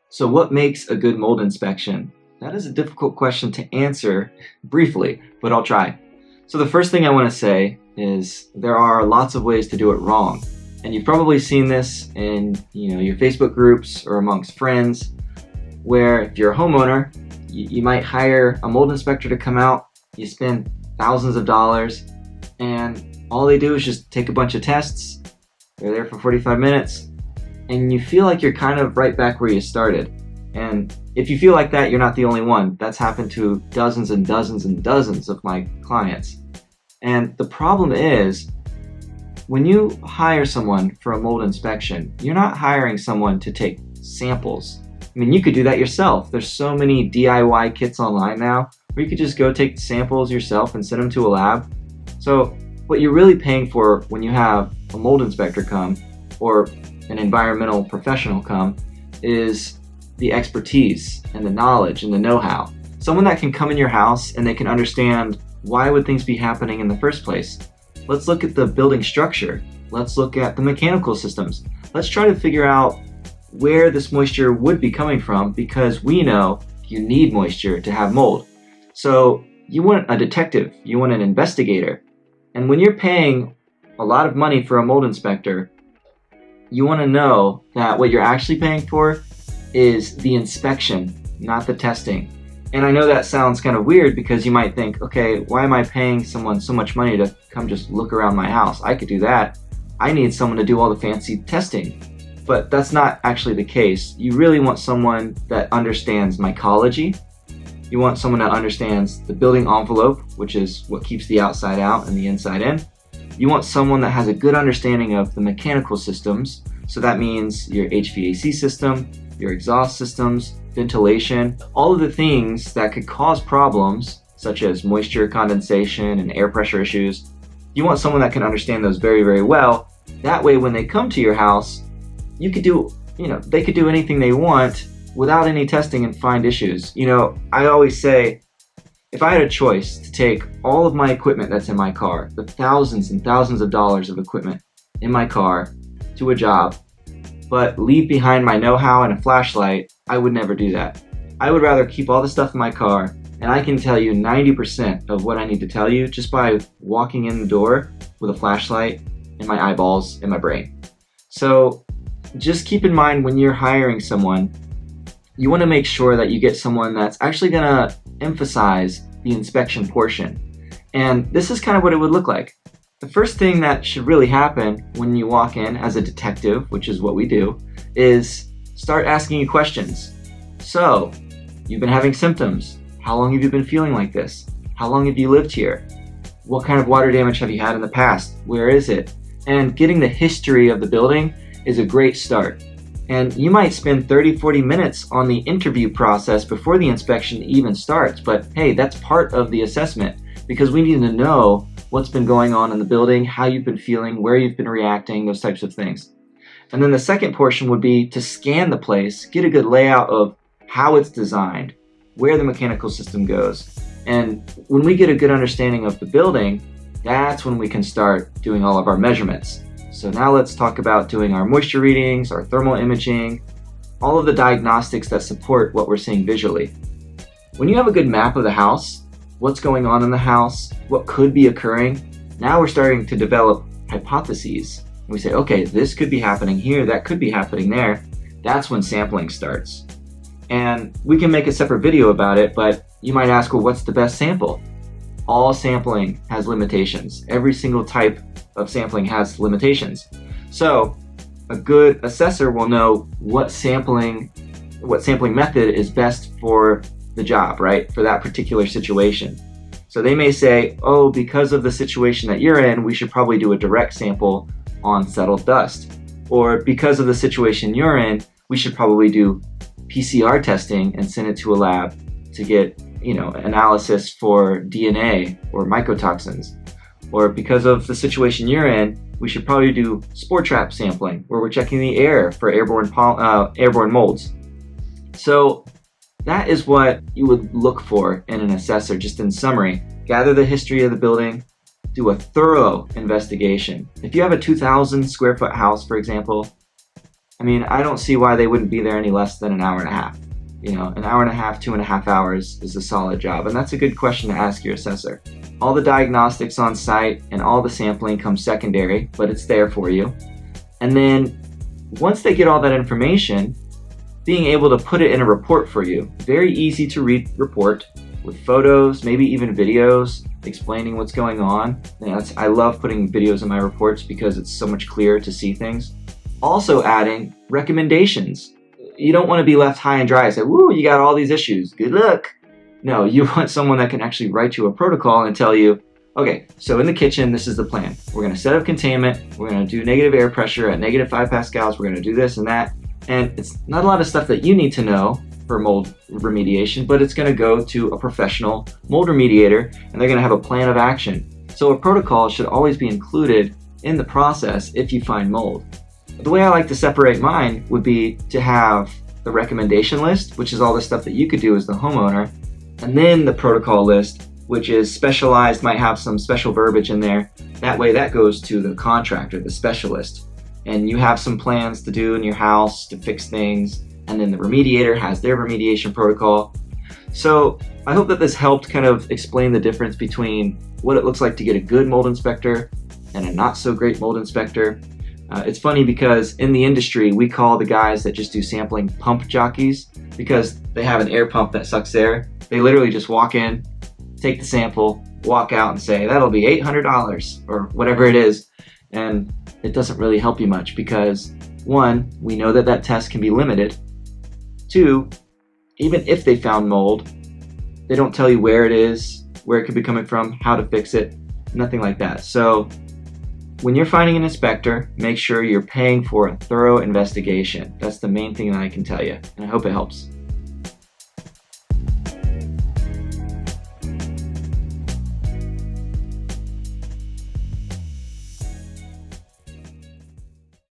So what makes a good mold inspection? That is a difficult question to answer briefly, but I'll try. So the first thing I want to say is there are lots of ways to do it wrong. And you've probably seen this in your Facebook groups or amongst friends, where if you're a homeowner, you might hire a mold inspector to come out, you spend thousands of dollars, and all they do is just take a bunch of tests. They're there for 45 minutes, and you feel like you're kind of right back where you started. And if you feel like that, you're not the only one. That's happened to dozens and dozens and dozens of my clients. And the problem is, when you hire someone for a mold inspection, you're not hiring someone to take samples. I mean, you could do that yourself. There's so many DIY kits online now where you could just go take samples yourself and send them to a lab. So what you're really paying for when you have a mold inspector come or an environmental professional come is the expertise and the knowledge and the know-how. Someone that can come in your house and they can understand why would things be happening in the first place. Let's look at the building structure. Let's look at the mechanical systems. Let's try to figure out where this moisture would be coming from, because we know you need moisture to have mold. So you want a detective, you want an investigator. And when you're paying a lot of money for a mold inspector, you want to know that what you're actually paying for is the inspection, not the testing. And I know that sounds kind of weird, because you might think, okay, why am I paying someone so much money to come just look around my house? I could do that. I need someone to do all the fancy testing. But that's not actually the case. You really want someone that understands mycology. You want someone that understands the building envelope, which is what keeps the outside out and the inside in. You want someone that has a good understanding of the mechanical systems. So that means your HVAC system, your exhaust systems, ventilation, all of the things that could cause problems, such as moisture condensation and air pressure issues. You want someone that can understand those very, very well. That way, when they come to your house, they could do anything they want without any testing and find issues. I always say, if I had a choice to take all of my equipment that's in my car, the thousands and thousands of dollars of equipment in my car, to a job, but leave behind my know-how and a flashlight, I would never do that. I would rather keep all the stuff in my car, and I can tell you 90% of what I need to tell you just by walking in the door with a flashlight and my eyeballs and my brain. So just keep in mind, when you're hiring someone, you want to make sure that you get someone that's actually going to emphasize the inspection portion. And this is kind of what it would look like. The first thing that should really happen when you walk in as a detective, which is what we do, is start asking you questions. So, you've been having symptoms. How long have you been feeling like this? How long have you lived here? What kind of water damage have you had in the past? Where is it? And getting the history of the building is a great start. And you might spend 30-40 minutes on the interview process before the inspection even starts, but hey, that's part of the assessment, because we need to know what's been going on in the building, how you've been feeling, where you've been reacting, those types of things. And then the second portion would be to scan the place, get a good layout of how it's designed, where the mechanical system goes. And when we get a good understanding of the building, that's when we can start doing all of our measurements. So now let's talk about doing our moisture readings, our thermal imaging, all of the diagnostics that support what we're seeing visually. When you have a good map of the house, what's going on in the house, what could be occurring, now we're starting to develop hypotheses. We say, okay, this could be happening here, that could be happening there. That's when sampling starts. And we can make a separate video about it, but you might ask, well, what's the best sample? All sampling has limitations. Every single type of sampling has limitations. So a good assessor will know what sampling method is best for the job, right? For that particular situation. So they may say, oh, because of the situation that you're in, we should probably do a direct sample on settled dust. Or because of the situation you're in, we should probably do PCR testing and send it to a lab to get, analysis for DNA or mycotoxins. Or because of the situation you're in, we should probably do spore trap sampling, where we're checking the air for airborne molds. So that is what you would look for in an assessor, just in summary. Gather the history of the building, do a thorough investigation. If you have a 2,000 square foot house, for example, I mean, I don't see why they wouldn't be there any less than an hour and a half. You know, an hour and a half, 2.5 hours is a solid job, and that's a good question to ask your assessor. All the diagnostics on site and all the sampling comes secondary, but it's there for you. And then once they get all that information, being able to put it in a report for you, very easy to read report with photos, maybe even videos explaining what's going on. I love putting videos in my reports because it's so much clearer to see things. Also adding recommendations. You don't want to be left high and dry and say, woo, you got all these issues, good luck. No, you want someone that can actually write you a protocol and tell you, okay, so in the kitchen, this is the plan. We're gonna set up containment, we're gonna do negative air pressure at -5 pascals, we're gonna do this and that. And it's not a lot of stuff that you need to know for mold remediation, but it's gonna go to a professional mold remediator and they're gonna have a plan of action. So a protocol should always be included in the process if you find mold. The way I like to separate mine would be to have the recommendation list, which is all the stuff that you could do as the homeowner, and then the protocol list, which is specialized, might have some special verbiage in there. That way that goes to the contractor, the specialist, and you have some plans to do in your house to fix things, and then the remediator has their remediation protocol. So I hope that this helped kind of explain the difference between what it looks like to get a good mold inspector and a not so great mold inspector. It's funny because in the industry, we call the guys that just do sampling pump jockeys because they have an air pump that sucks air. They literally just walk in, take the sample, walk out and say, that'll be $800 or whatever it is. And it doesn't really help you much because 1, we know that that test can be limited. 2, even if they found mold, they don't tell you where it is, where it could be coming from, how to fix it, nothing like that. So when you're finding an inspector, make sure you're paying for a thorough investigation. That's the main thing that I can tell you, and I hope it helps.